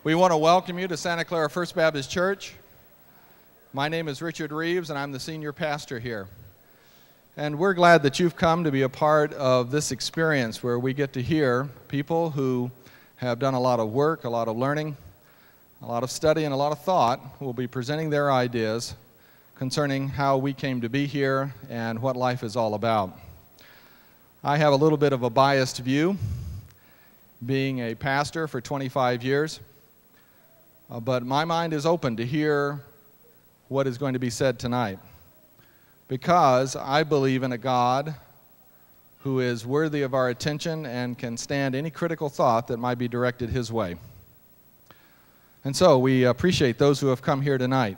We want to welcome you to Santa Clara First Baptist Church. My name is Richard Reaves, and I'm the senior pastor here. And we're glad that you've come to be a part of this experience where we get to hear people who have done a lot of work, a lot of learning, a lot of study, and a lot of thought, who will be presenting their ideas concerning how we came to be here and what life is all about. I have a little bit of a biased view, being a pastor for 25 years. But my mind is open to hear what is going to be said tonight, because I believe in a God who is worthy of our attention and can stand any critical thought that might be directed his way. And so we appreciate those who have come here tonight.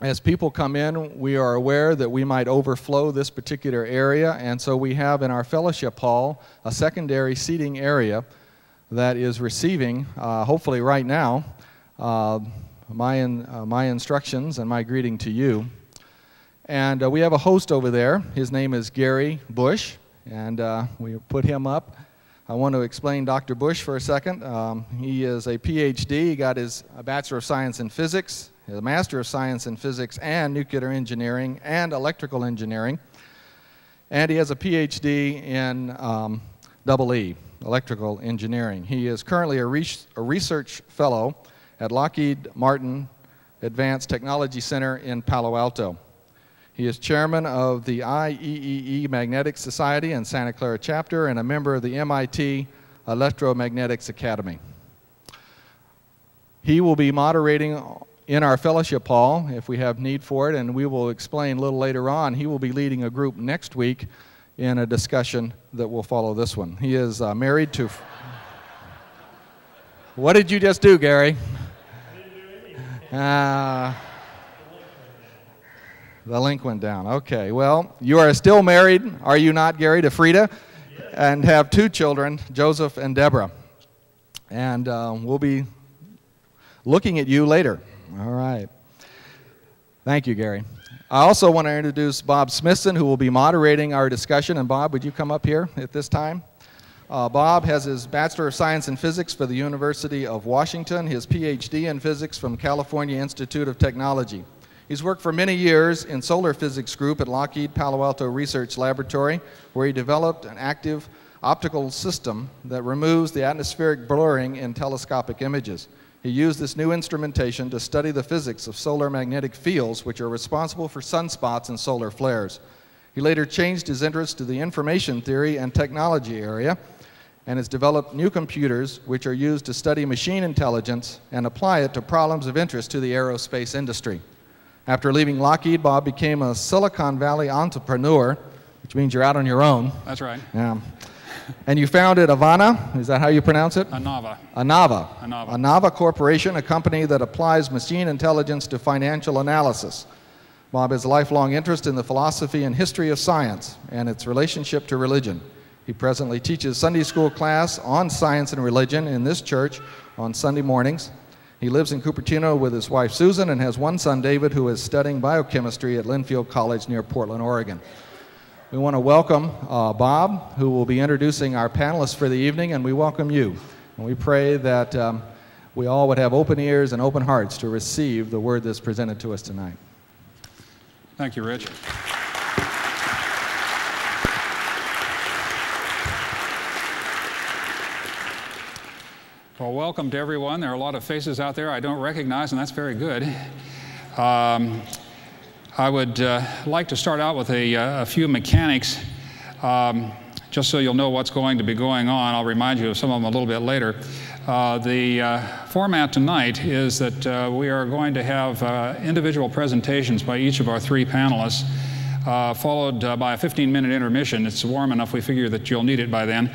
As people come in, we are aware that we might overflow this particular area, and so we have in our fellowship hall a secondary seating area that is receiving, hopefully right now, my instructions and my greeting to you. And we have a host over there. His name is Gary Bush, and we put him up. I want to explain Dr. Bush for a second. He is a PhD. He got his Bachelor of Science in Physics, his Master of Science in Physics and Nuclear Engineering and Electrical Engineering. And he has a PhD in EE, Electrical Engineering. He is currently a research fellow at Lockheed Martin Advanced Technology Center in Palo Alto. He is chairman of the IEEE Magnetic Society and Santa Clara Chapter and a member of the MIT Electromagnetics Academy. He will be moderating in our fellowship hall if we have need for it, and we will explain a little later on. He will be leading a group next week in a discussion that will follow this one. He is married to... What did you just do, Gary? The link went down. Okay, well, you are still married, are you not, Gary, to Frida, and have two children, Joseph and Deborah. And we'll be looking at you later. All right. Thank you, Gary. I also want to introduce Bob Smithson, who will be moderating our discussion. And Bob, would you come up here at this time? Bob has his Bachelor of Science in Physics for the University of Washington, his PhD in Physics from California Institute of Technology. He's worked for many years in Solar Physics Group at Lockheed Palo Alto Research Laboratory, where he developed an active optical system that removes the atmospheric blurring in telescopic images. He used this new instrumentation to study the physics of solar magnetic fields, which are responsible for sunspots and solar flares. He later changed his interest to the information theory and technology area, and has developed new computers which are used to study machine intelligence and apply it to problems of interest to the aerospace industry. After leaving Lockheed, Bob became a Silicon Valley entrepreneur, which means you're out on your own. That's right. Yeah. And you founded Avana, is that how you pronounce it? Anava. Anava. Anava. Anava Corporation, a company that applies machine intelligence to financial analysis. Bob has a lifelong interest in the philosophy and history of science and its relationship to religion. He presently teaches Sunday school class on science and religion in this church on Sunday mornings. He lives in Cupertino with his wife Susan and has one son, David, who is studying biochemistry at Linfield College near Portland, Oregon. We want to welcome Bob, who will be introducing our panelists for the evening, and we welcome you. And we pray that we all would have open ears and open hearts to receive the word that's presented to us tonight. Thank you, Rich. Well, welcome to everyone. There are a lot of faces out there I don't recognize, and that's very good. I would like to start out with a few mechanics, just so you'll know what's going to be going on. I'll remind you of some of them a little bit later. The format tonight is that we are going to have individual presentations by each of our three panelists, followed by a 15-minute intermission. It's warm enough we figure that you'll need it by then.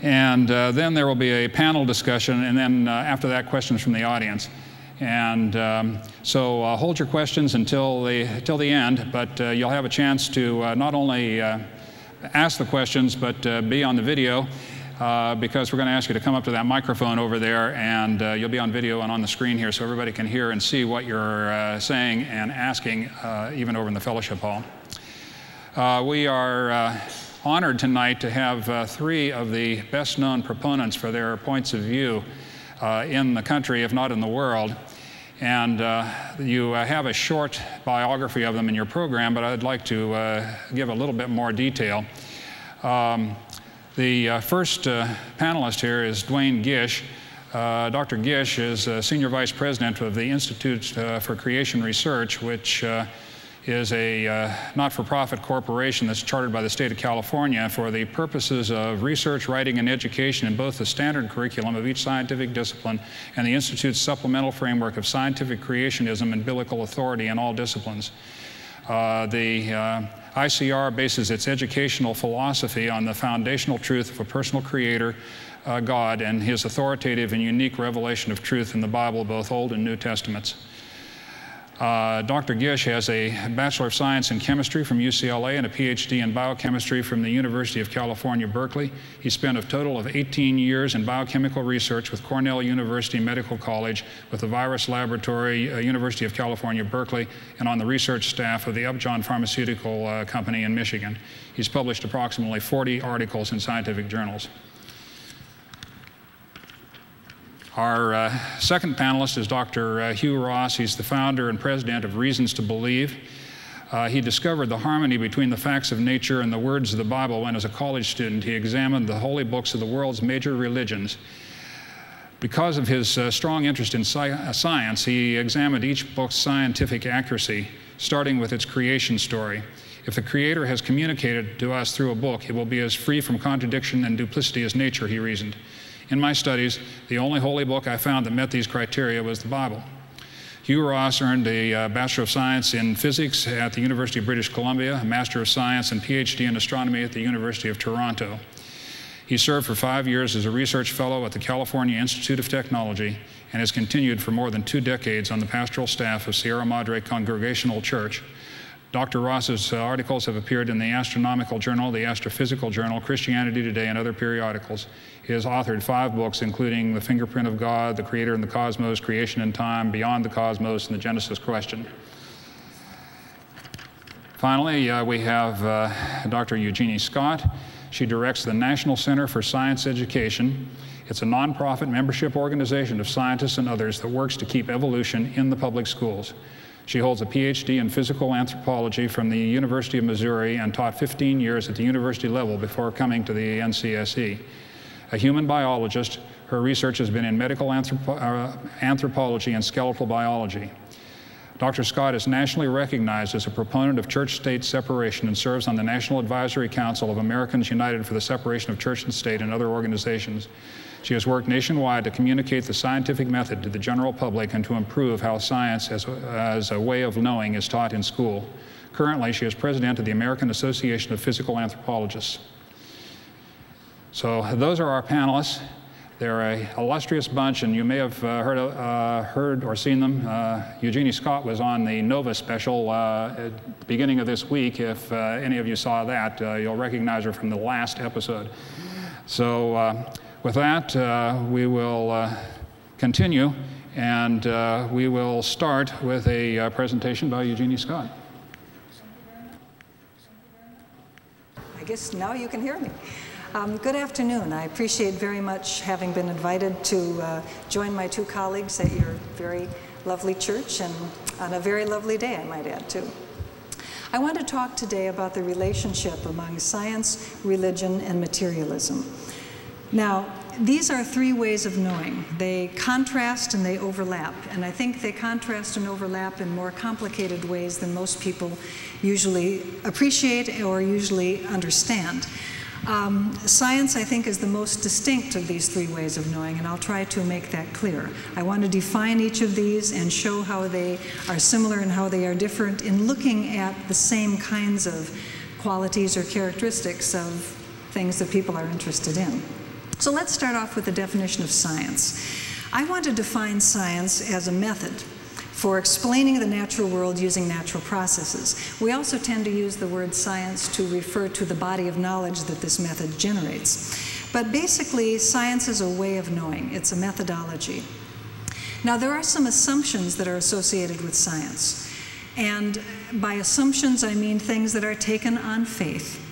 And then there will be a panel discussion, and then after that, questions from the audience. And so hold your questions until the end, but you'll have a chance to not only ask the questions, but be on the video, because we're going to ask you to come up to that microphone over there, and you'll be on video and on the screen here so everybody can hear and see what you're saying and asking, even over in the fellowship hall. We are honored tonight to have three of the best-known proponents for their points of view in the country, if not in the world. And you have a short biography of them in your program, but I'd like to give a little bit more detail. The first panelist here is Duane Gish. Dr. Gish is Senior Vice President of the Institute for Creation Research, which is a not-for-profit corporation that's chartered by the state of California for the purposes of research, writing, and education in both the standard curriculum of each scientific discipline and the Institute's supplemental framework of scientific creationism and biblical authority in all disciplines. The ICR bases its educational philosophy on the foundational truth of a personal creator, God, and his authoritative and unique revelation of truth in the Bible, both Old and New Testaments. Dr. Gish has a Bachelor of Science in Chemistry from UCLA and a PhD in Biochemistry from the University of California, Berkeley. He spent a total of 18 years in biochemical research with Cornell University Medical College, with the Virus Laboratory, University of California, Berkeley, and on the research staff of the Upjohn Pharmaceutical Company in Michigan. He's published approximately 40 articles in scientific journals. Our second panelist is Dr. Hugh Ross. He's the founder and president of Reasons to Believe. He discovered the harmony between the facts of nature and the words of the Bible when, as a college student, he examined the holy books of the world's major religions. Because of his strong interest in science, he examined each book's scientific accuracy, starting with its creation story. If the Creator has communicated to us through a book, it will be as free from contradiction and duplicity as nature, he reasoned. In my studies, the only holy book I found that met these criteria was the Bible. Hugh Ross earned a Bachelor of Science in Physics at the University of British Columbia, a Master of Science and PhD in Astronomy at the University of Toronto. He served for 5 years as a research fellow at the California Institute of Technology and has continued for more than 2 decades on the pastoral staff of Sierra Madre Congregational Church. Dr. Ross's articles have appeared in the Astronomical Journal, the Astrophysical Journal, Christianity Today, and other periodicals. He has authored 5 books, including The Fingerprint of God, The Creator and the Cosmos, Creation and Time, Beyond the Cosmos, and The Genesis Question. Finally, we have Dr. Eugenie Scott. She directs the National Center for Science Education. It's a nonprofit membership organization of scientists and others that works to keep evolution in the public schools. She holds a PhD in physical anthropology from the University of Missouri and taught 15 years at the university level before coming to the NCSE. A human biologist, her research has been in medical anthropology and skeletal biology. Dr. Scott is nationally recognized as a proponent of church-state separation and serves on the National Advisory Council of Americans United for the Separation of Church and State and other organizations. She has worked nationwide to communicate the scientific method to the general public and to improve how science as a way of knowing is taught in school. Currently, she is president of the American Association of Physical Anthropologists. So those are our panelists. They're an illustrious bunch, and you may have heard or seen them. Eugenie Scott was on the Nova special at the beginning of this week. If any of you saw that, you'll recognize her from the last episode. So with that, we will continue, and we will start with a presentation by Eugenie Scott. I guess now you can hear me. Good afternoon. I appreciate very much having been invited to join my 2 colleagues at your very lovely church, and on a very lovely day, I might add, too. I want to talk today about the relationship among science, religion, and materialism. Now, these are 3 ways of knowing. They contrast and they overlap, and I think they contrast and overlap in more complicated ways than most people usually appreciate or usually understand. Science, I think, is the most distinct of these 3 ways of knowing, and I'll try to make that clear. I want to define each of these and show how they are similar and how they are different in looking at the same kinds of qualities or characteristics of things that people are interested in. So let's start off with the definition of science. I want to define science as a method for explaining the natural world using natural processes. We also tend to use the word science to refer to the body of knowledge that this method generates. But basically, science is a way of knowing. It's a methodology. Now, there are some assumptions that are associated with science. And by assumptions, I mean things that are taken on faith.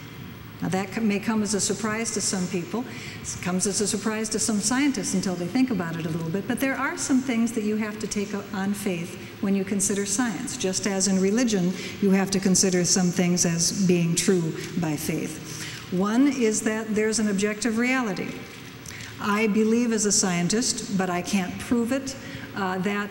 Now that may come as a surprise to some people. It comes as a surprise to some scientists until they think about it a little bit. But there are some things that you have to take on faith when you consider science. Just as in religion, you have to consider some things as being true by faith. One is that there's an objective reality. I believe as a scientist, but I can't prove it, that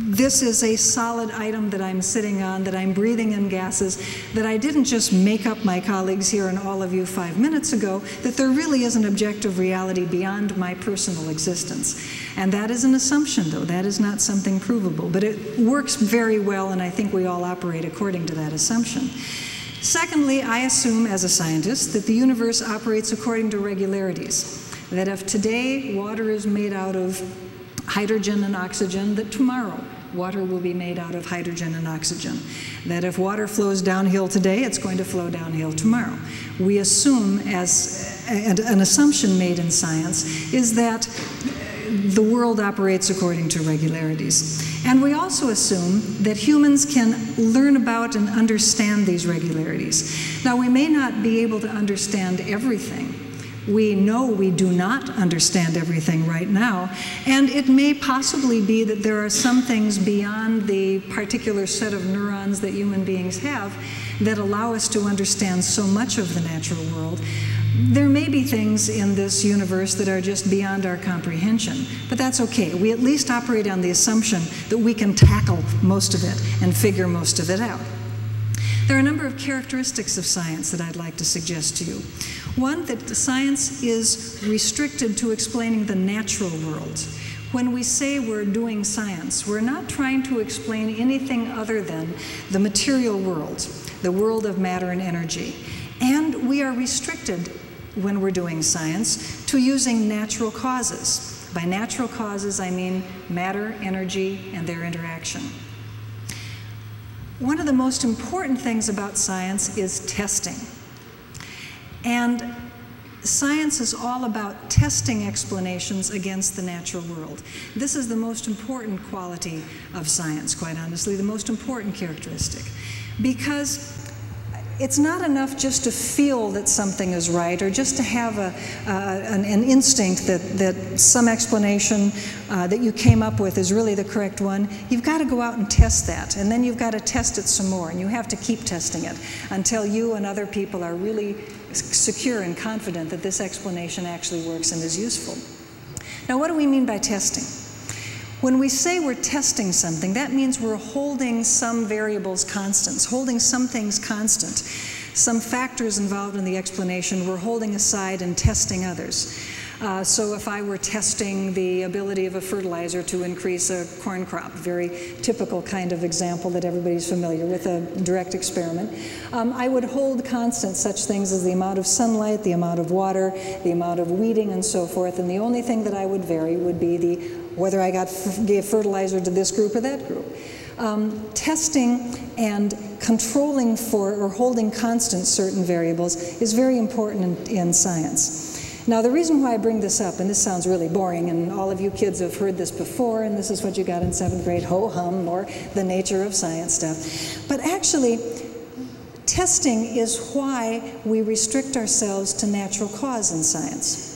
this is a solid item that I'm sitting on, that I'm breathing in gases, that I didn't just make up, my colleagues here and all of you 5 minutes ago, that there really is an objective reality beyond my personal existence. And that is an assumption, though. That is not something provable. But it works very well, and I think we all operate according to that assumption. Secondly, I assume as a scientist that the universe operates according to regularities. That if today water is made out of hydrogen and oxygen, that tomorrow water will be made out of hydrogen and oxygen. That if water flows downhill today, it's going to flow downhill tomorrow. We assume, as an assumption made in science, is that the world operates according to regularities. And we also assume that humans can learn about and understand these regularities. Now, we may not be able to understand everything. We know we do not understand everything right now, and it may possibly be that there are some things beyond the particular set of neurons that human beings have that allow us to understand so much of the natural world. There may be things in this universe that are just beyond our comprehension, but that's okay. We at least operate on the assumption that we can tackle most of it and figure most of it out. There are a number of characteristics of science that I'd like to suggest to you. One, that science is restricted to explaining the natural world. When we say we're doing science, we're not trying to explain anything other than the material world, the world of matter and energy. And we are restricted, when we're doing science, to using natural causes. By natural causes, I mean matter, energy, and their interaction. One of the most important things about science is testing. And science is all about testing explanations against the natural world. This is the most important quality of science, quite honestly, the most important characteristic. Because it's not enough just to feel that something is right or just to have an instinct that some explanation that you came up with is really the correct one. You've got to go out and test that, and then you've got to test it some more, and you have to keep testing it until you and other people are really secure and confident that this explanation actually works and is useful. Now, what do we mean by testing? When we say we're testing something, that means we're holding some variables constant, holding some things constant. Some factors involved in the explanation we're holding aside and testing others. So if I were testing the ability of a fertilizer to increase a corn crop, very typical kind of example that everybody's familiar with, a direct experiment, I would hold constant such things as the amount of sunlight, the amount of water, the amount of weeding, and so forth, and the only thing that I would vary would be whether I gave fertilizer to this group or that group. Testing and controlling for or holding constant certain variables is very important in science. Now, the reason why I bring this up, and this sounds really boring, and all of you kids have heard this before, and this is what you got in 7th grade, ho-hum, or the nature of science stuff. But actually, testing is why we restrict ourselves to natural cause in science.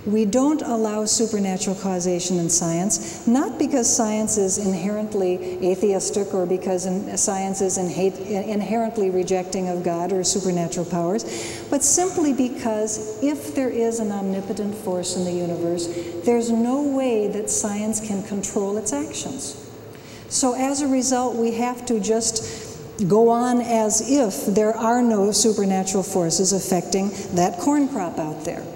We don't allow supernatural causation in science, not because science is inherently atheistic or because science is inherently rejecting of God or supernatural powers, but simply because if there is an omnipotent force in the universe, there's no way that science can control its actions. So as a result, we have to just go on as if there are no supernatural forces affecting that corn crop out there.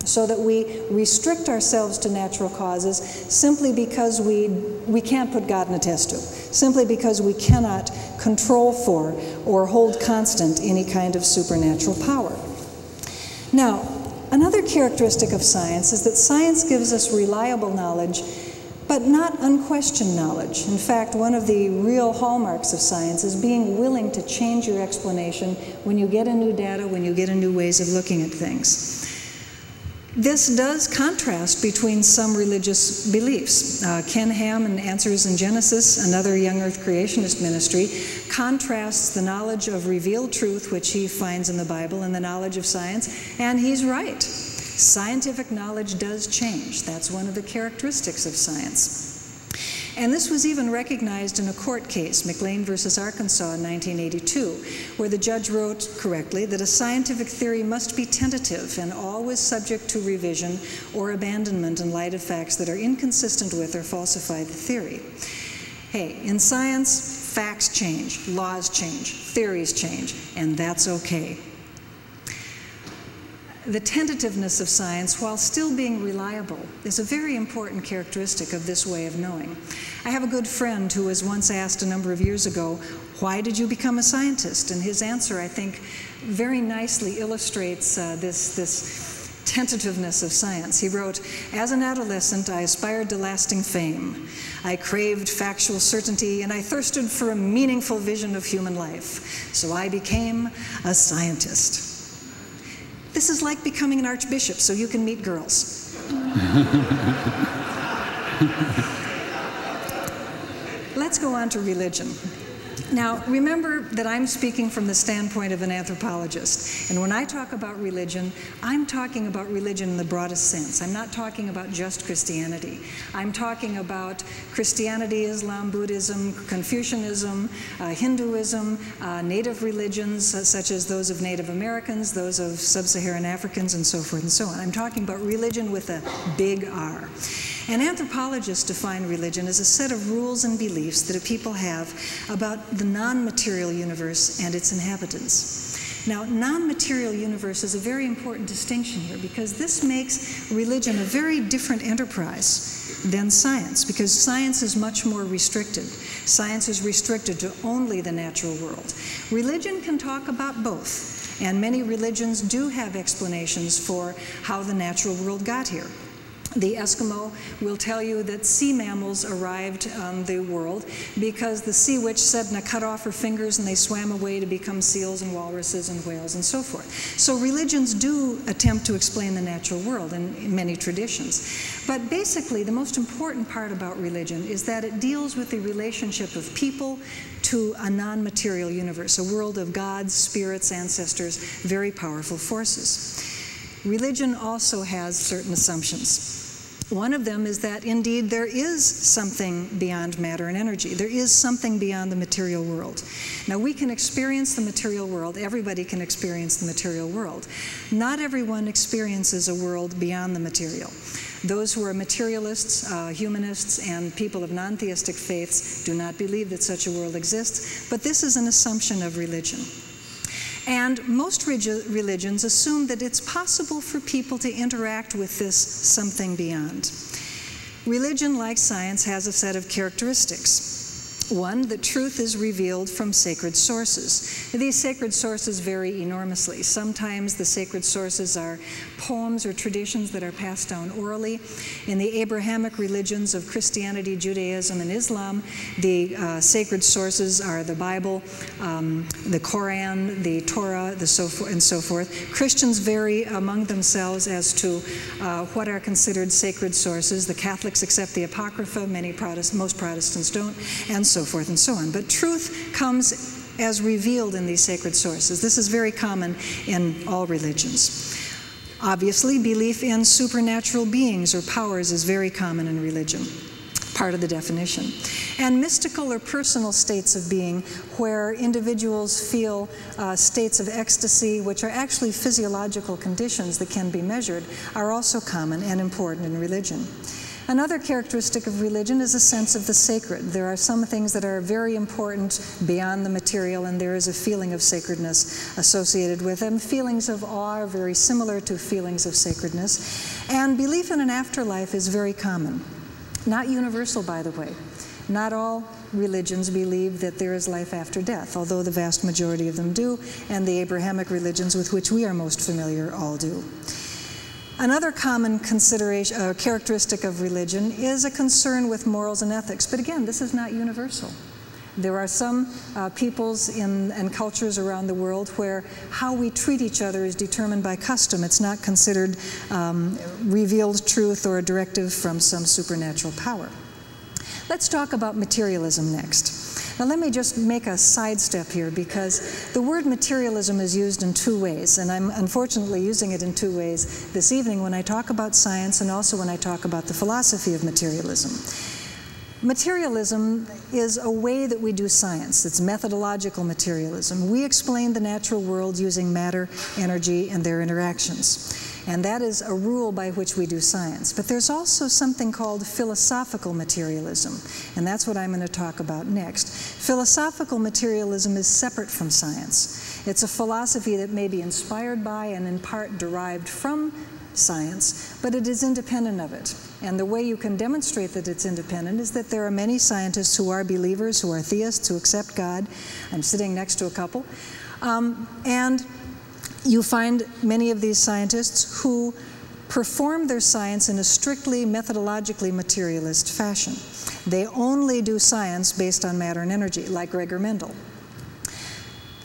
So that we restrict ourselves to natural causes simply because we can't put God in a test tube, simply because we cannot control for or hold constant any kind of supernatural power. Now, another characteristic of science is that science gives us reliable knowledge, but not unquestioned knowledge. In fact, one of the real hallmarks of science is being willing to change your explanation when you get a new data, when you get a new ways of looking at things. This does contrast between some religious beliefs. Ken Ham in Answers in Genesis, another young earth creationist ministry, contrasts the knowledge of revealed truth, which he finds in the Bible, and the knowledge of science, and he's right. Scientific knowledge does change. That's one of the characteristics of science. And this was even recognized in a court case, McLean versus Arkansas in 1982, where the judge wrote correctly that a scientific theory must be tentative and always subject to revision or abandonment in light of facts that are inconsistent with or falsify the theory. Hey, in science, facts change, laws change, theories change, and that's okay. The tentativeness of science, while still being reliable, is a very important characteristic of this way of knowing. I have a good friend who was once asked a number of years ago, "Why did you become a scientist?" And his answer, I think, very nicely illustrates this tentativeness of science. He wrote, "As an adolescent, I aspired to lasting fame. I craved factual certainty, and I thirsted for a meaningful vision of human life. So I became a scientist." This is like becoming an archbishop so you can meet girls. Let's go on to religion. Now, remember that I'm speaking from the standpoint of an anthropologist. And when I talk about religion, I'm talking about religion in the broadest sense. I'm not talking about just Christianity. I'm talking about Christianity, Islam, Buddhism, Confucianism, Hinduism, native religions such as those of Native Americans, those of Sub-Saharan Africans, and so forth and so on. I'm talking about religion with a big R. And anthropologists define religion as a set of rules and beliefs that a people have about the non-material universe and its inhabitants. Now, non-material universe is a very important distinction here because this makes religion a very different enterprise than science, because science is much more restricted. Science is restricted to only the natural world. Religion can talk about both, and many religions do have explanations for how the natural world got here. The Eskimo will tell you that sea mammals arrived on the world because the sea witch Sedna cut off her fingers and they swam away to become seals and walruses and whales and so forth. So religions do attempt to explain the natural world in many traditions. But basically, the most important part about religion is that it deals with the relationship of people to a non-material universe, a world of gods, spirits, ancestors, very powerful forces. Religion also has certain assumptions. One of them is that, indeed, there is something beyond matter and energy. There is something beyond the material world. Now, we can experience the material world. Everybody can experience the material world. Not everyone experiences a world beyond the material. Those who are materialists, humanists, and people of non-theistic faiths do not believe that such a world exists, but this is an assumption of religion. And most religions assume that it's possible for people to interact with this something beyond. Religion, like science, has a set of characteristics. One, that truth is revealed from sacred sources. These sacred sources vary enormously. Sometimes the sacred sources are poems or traditions that are passed down orally. In the Abrahamic religions of Christianity, Judaism, and Islam, the sacred sources are the Bible, the Koran, the Torah, and so forth. Christians vary among themselves as to what are considered sacred sources. The Catholics accept the Apocrypha, most Protestants don't, and so forth and so on. But truth comes as revealed in these sacred sources. This is very common in all religions. Obviously, belief in supernatural beings or powers is very common in religion, part of the definition. And mystical or personal states of being, where individuals feel states of ecstasy, which are actually physiological conditions that can be measured, are also common and important in religion. Another characteristic of religion is a sense of the sacred. There are some things that are very important beyond the material, and there is a feeling of sacredness associated with them. Feelings of awe are very similar to feelings of sacredness. And belief in an afterlife is very common. Not universal, by the way. Not all religions believe that there is life after death, although the vast majority of them do, and the Abrahamic religions with which we are most familiar all do. Another common characteristic of religion is a concern with morals and ethics. But again, this is not universal. There are some peoples and cultures around the world where how we treat each other is determined by custom. It's not considered revealed truth or a directive from some supernatural power. Let's talk about materialism next. Now let me just make a sidestep here, because the word materialism is used in two ways, and I'm unfortunately using it in two ways this evening when I talk about science and also when I talk about the philosophy of materialism. Materialism is a way that we do science. It's methodological materialism. We explain the natural world using matter, energy, and their interactions. And that is a rule by which we do science. But there's also something called philosophical materialism, and that's what I'm going to talk about next. Philosophical materialism is separate from science. It's a philosophy that may be inspired by and in part derived from science, but it is independent of it. And the way you can demonstrate that it's independent is that there are many scientists who are believers, who are theists, who accept God. I'm sitting next to a couple. And you find many of these scientists who perform their science in a strictly methodologically materialist fashion. They only do science based on matter and energy, like Gregor Mendel.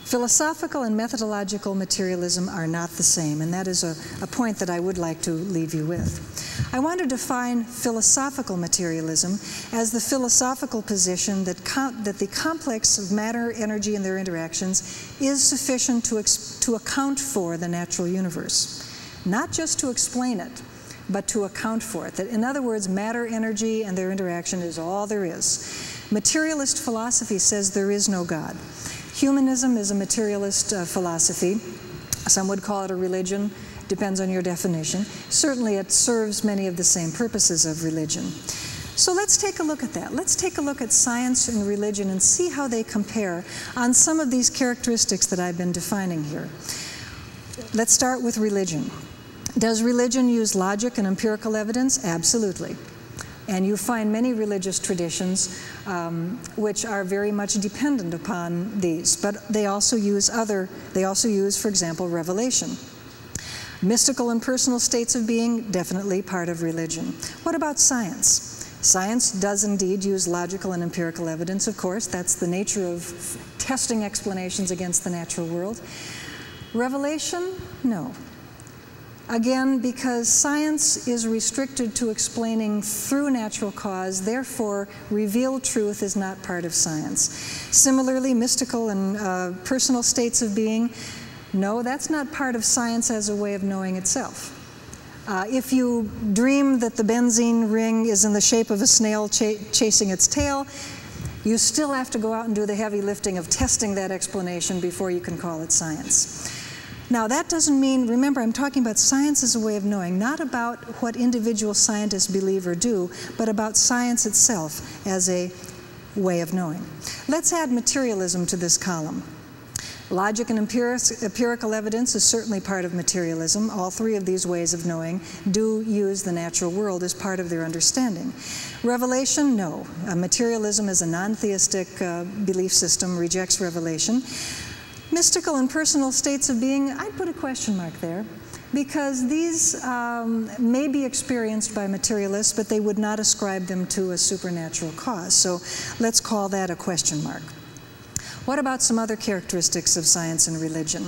Philosophical and methodological materialism are not the same, and that is a point that I would like to leave you with. I want to define philosophical materialism as the philosophical position that the complex of matter, energy, and their interactions is sufficient to account for the natural universe. Not just to explain it, but to account for it. That, in other words, matter, energy, and their interaction is all there is. Materialist philosophy says there is no God. Humanism is a materialist philosophy. Some would call it a religion. Depends on your definition. Certainly it serves many of the same purposes of religion. So let's take a look at that. Let's take a look at science and religion and see how they compare on some of these characteristics that I've been defining here. Let's start with religion. Does religion use logic and empirical evidence? Absolutely. And you find many religious traditions which are very much dependent upon these, but they also use, for example, revelation. Mystical and personal states of being, definitely part of religion. What about science? Science does indeed use logical and empirical evidence, of course. That's the nature of testing explanations against the natural world. Revelation? No. Again, because science is restricted to explaining through natural cause, therefore revealed truth is not part of science. Similarly, mystical and personal states of being, no, that's not part of science as a way of knowing itself. If you dream that the benzene ring is in the shape of a snail chasing its tail, you still have to go out and do the heavy lifting of testing that explanation before you can call it science. Now, that doesn't mean, remember, I'm talking about science as a way of knowing, not about what individual scientists believe or do, but about science itself as a way of knowing. Let's add materialism to this column. Logic and empirical evidence is certainly part of materialism. All three of these ways of knowing do use the natural world as part of their understanding. Revelation, no. Materialism as a non-theistic belief system rejects revelation. Mystical and personal states of being, I'd put a question mark there, because these may be experienced by materialists, but they would not ascribe them to a supernatural cause. So let's call that a question mark. What about some other characteristics of science and religion?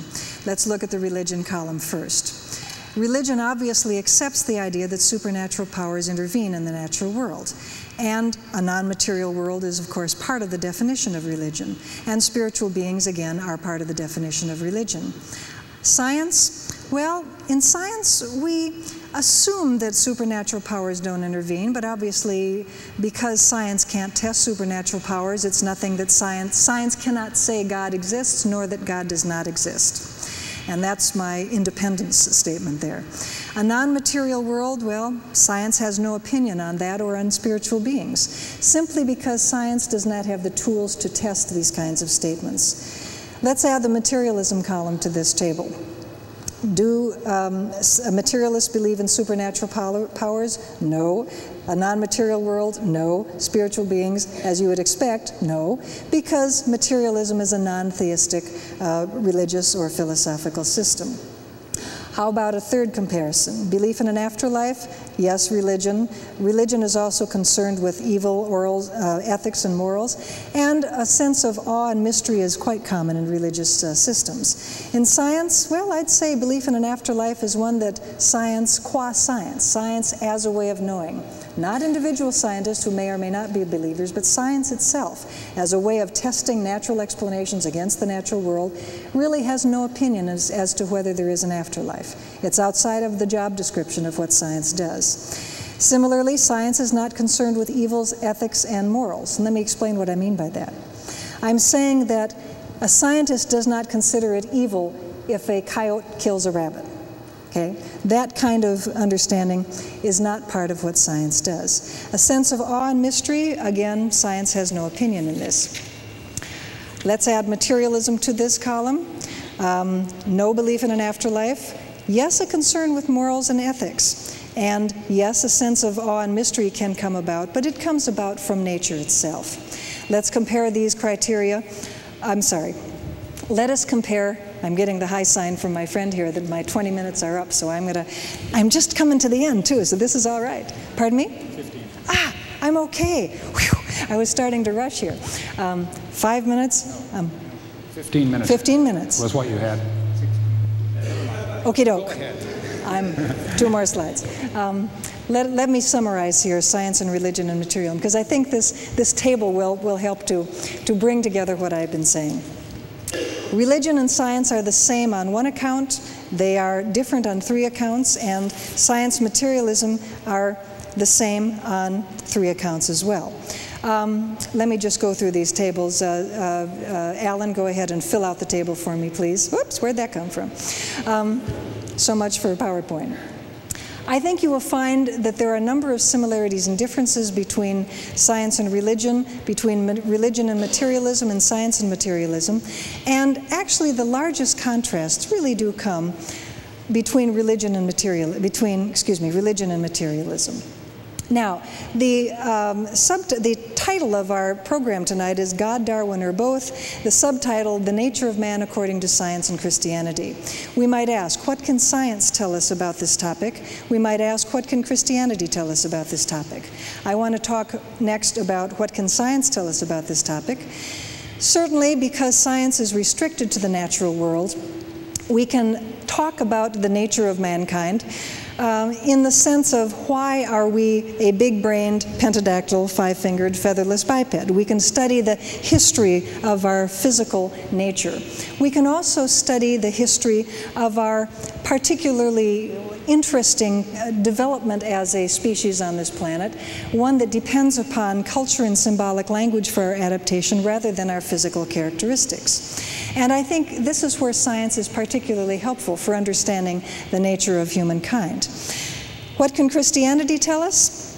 Let's look at the religion column first. Religion obviously accepts the idea that supernatural powers intervene in the natural world. And a non-material world is, of course, part of the definition of religion. And spiritual beings, again, are part of the definition of religion. Science, well, in science, we assume that supernatural powers don't intervene, but obviously, because science can't test supernatural powers, it's nothing that science cannot say God exists, nor that God does not exist. And that's my independence statement there. A non-material world, well, science has no opinion on that or on spiritual beings, simply because science does not have the tools to test these kinds of statements. Let's add the materialism column to this table. Do materialists believe in supernatural powers? No. A non-material world? No. Spiritual beings, as you would expect? No. Because materialism is a non-theistic religious or philosophical system. How about a third comparison? Belief in an afterlife? Yes, religion. Religion is also concerned with evil, ethics, and morals. And a sense of awe and mystery is quite common in religious systems. In science, well, I'd say belief in an afterlife is one that science, qua science, science as a way of knowing. Not individual scientists who may or may not be believers, but science itself, as a way of testing natural explanations against the natural world, really has no opinion as to whether there is an afterlife. It's outside of the job description of what science does. Similarly, science is not concerned with evils, ethics, and morals. And let me explain what I mean by that. I'm saying that a scientist does not consider it evil if a coyote kills a rabbit. Okay? That kind of understanding is not part of what science does. A sense of awe and mystery, again, science has no opinion in this. Let's add materialism to this column. No belief in an afterlife. Yes, a concern with morals and ethics. And yes, a sense of awe and mystery can come about, but it comes about from nature itself. Let's compare these criteria. Let us compare. I'm getting the high sign from my friend here that my 20 minutes are up, so I'm just coming to the end too, so this is all right. Pardon me? 15. Ah, I'm okay. Whew, I was starting to rush here. 5 minutes? 15 minutes. 15 minutes. Was what you had. Okie doke. I'm 2 more slides. Let me summarize here science and religion and materialism, because I think this table will help to bring together what I've been saying. Religion and science are the same on one account, they are different on 3 accounts, and science and materialism are the same on 3 accounts as well. Let me just go through these tables. Alan, go ahead and fill out the table for me, please. Whoops, where'd that come from? So much for PowerPoint. I think you will find that there are a number of similarities and differences between science and religion, between religion and materialism, and science and materialism. And actually the largest contrasts really do come between religion and materialism. Now, the title of our program tonight is God, Darwin, or Both. The subtitle, The Nature of Man According to Science and Christianity. We might ask, what can science tell us about this topic? We might ask, what can Christianity tell us about this topic? I want to talk next about what can science tell us about this topic. Certainly, because science is restricted to the natural world, we can talk about the nature of mankind in the sense of why are we a big-brained, pentadactyl, 5-fingered, featherless biped. We can study the history of our physical nature. We can also study the history of our particularly interesting development as a species on this planet, one that depends upon culture and symbolic language for our adaptation rather than our physical characteristics. And I think this is where science is particularly helpful for understanding the nature of humankind. What can Christianity tell us?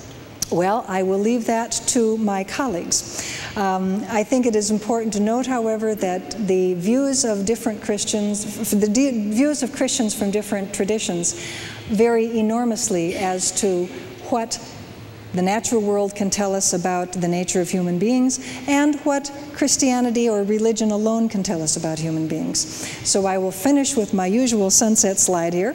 Well, I will leave that to my colleagues. I think it is important to note, however, that the views of different Christians, views of Christians from different traditions vary enormously as to what the natural world can tell us about the nature of human beings and what Christianity or religion alone can tell us about human beings. So I will finish with my usual sunset slide here.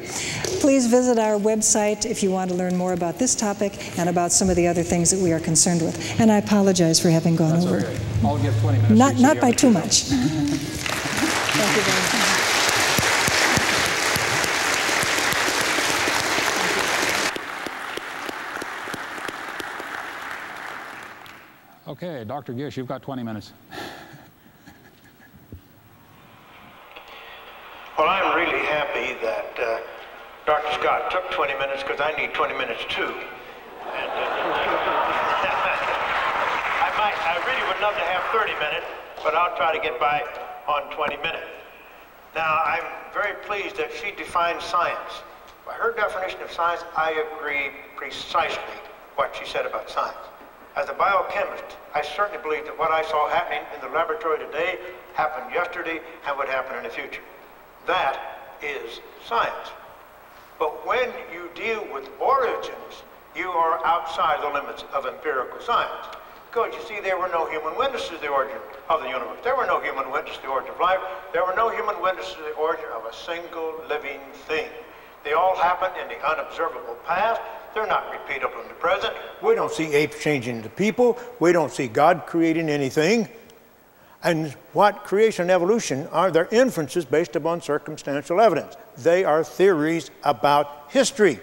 Please visit our website if you want to learn more about this topic and about some of the other things that we are concerned with. And I apologize for having gone over. Okay. I'll give 20 minutes. Not by too much. Thank you very much. Okay, Dr. Gish, you've got 20 minutes. Well, I'm really happy that Dr. Scott took 20 minutes because I need 20 minutes too. And, I really would love to have 30 minutes, but I'll try to get by on 20 minutes. Now, I'm very pleased that she defined science. By her definition of science, I agree precisely what she said about science. As a biochemist, I certainly believe that what I saw happening in the laboratory today happened yesterday and would happen in the future. That is science. But when you deal with origins, you are outside the limits of empirical science. Because you see, there were no human witnesses to the origin of the universe. There were no human witnesses to the origin of life. There were no human witnesses to the origin of a single living thing. they all happened in the unobservable past. They're not repeatable in the present. We don't see apes changing into people. We don't see God creating anything. And what creation and evolution are, they're inferences based upon circumstantial evidence. They are theories about history.